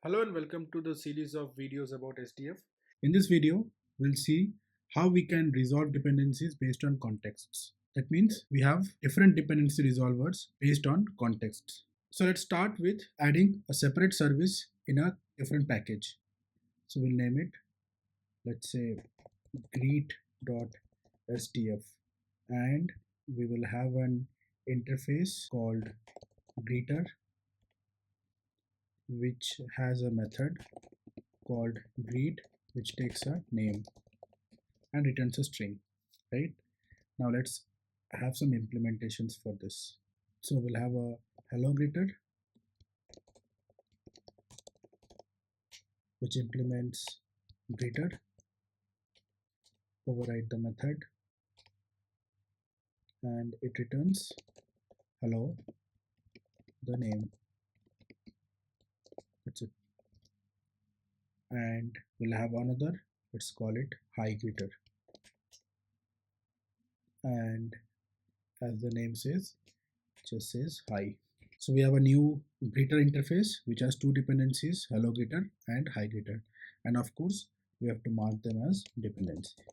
Hello and welcome to the series of videos about SDF. In this video, we'll see how we can resolve dependencies based on contexts. That means we have different dependency resolvers based on contexts. So let's start with adding a separate service in a different package. So we'll name it, let's say greet.sdf, and we will have an interface called greeter, which has a method called greet, which takes a name and returns a string. Right now, let's have some implementations for this. So we'll have a hello greeter, which implements greeter, override the method, and it returns hello, the name. That's it. And we'll have another, let's call it hi greeter, and as the name says, just says hi. So we have a new greeter interface which has two dependencies, hello greeter and hi greeter, and of course we have to mark them as dependency.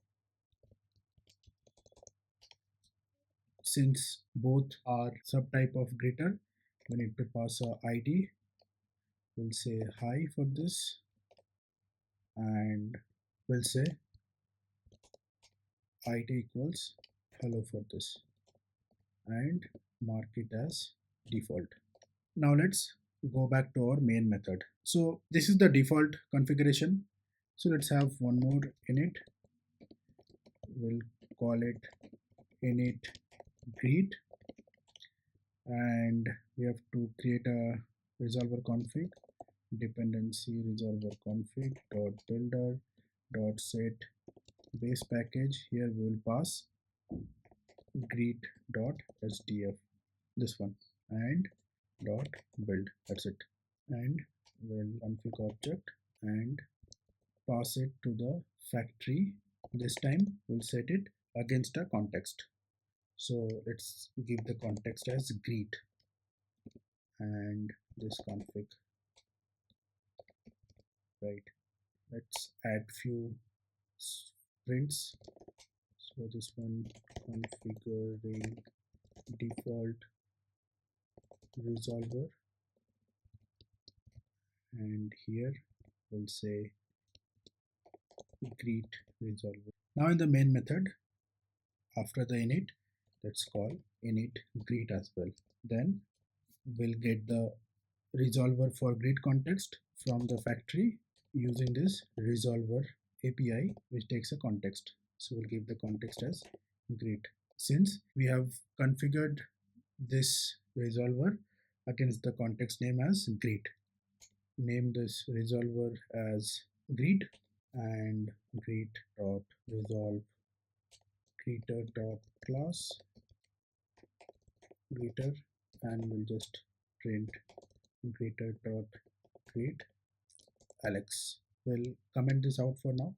Since both are subtype of greeter, we need to pass a ID. We'll say hi for this, and we'll say ID equals hello for this, and mark it as default. Now let's go back to our main method. So this is the default configuration. So let's have one more init. We'll call it init greet, and we have to create a resolver config, dependency resolver config dot builder dot set base package. Here we will pass greet dot sdf, this one, and dot build. That's it. And we'll config object and pass it to the factory. This time we'll set it against a context. So let's give the context as greet, and this config. Right, let's add few prints. So this one, configuring default resolver, and here we'll say greet resolver. Now in the main method, after the init, let's call init greet as well. Then we'll get the resolver for greet context from the factory using this resolver API, which takes a context. So we'll give the context as greet. Since we have configured this resolver against the context name as greet, name this resolver as greet, and greet dot resolve greeter dot class greeter, and we'll just print greeter dot greet Alex. We'll comment this out for now,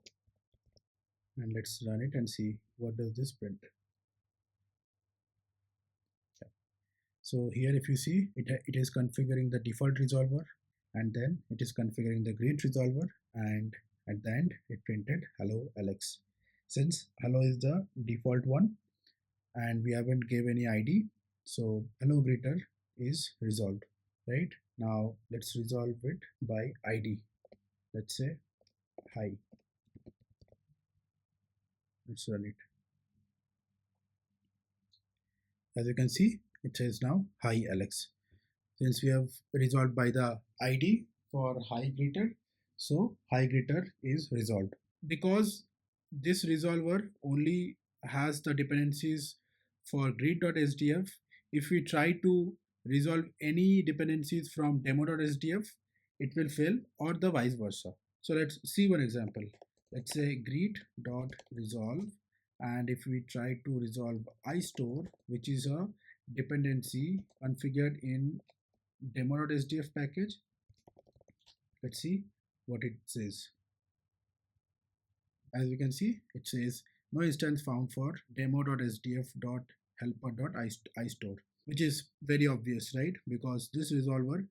and let's run it and see what does this print. So here if you see, it is configuring the default resolver, and then it is configuring the greet resolver, and at the end it printed hello Alex. Since hello is the default one and we haven't gave any ID, so hello greeter is resolved. Right, now let's resolve it by ID. Let's say hi. Let's run it. As you can see, it says now hi Alex. Since we have resolved by the ID for hi greeter, so hi greeter is resolved. Because this resolver only has the dependencies for greet.sdf, if we try to resolve any dependencies from demo.sdf, it will fail, or the vice versa. So let's see one example. Let's say greet.resolve, and if we try to resolve iStore, which is a dependency configured in demo.sdf package, let's see what it says. As you can see, it says no instance found for demo.sdf.helper.istore, which is very obvious, right? Because this resolver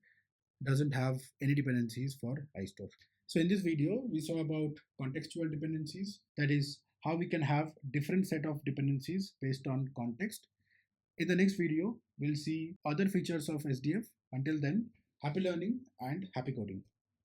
doesn't have any dependencies for iStore. So in this video, we saw about contextual dependencies, that is how we can have different set of dependencies based on context. In the next video, we'll see other features of SDF. Until then, happy learning and happy coding.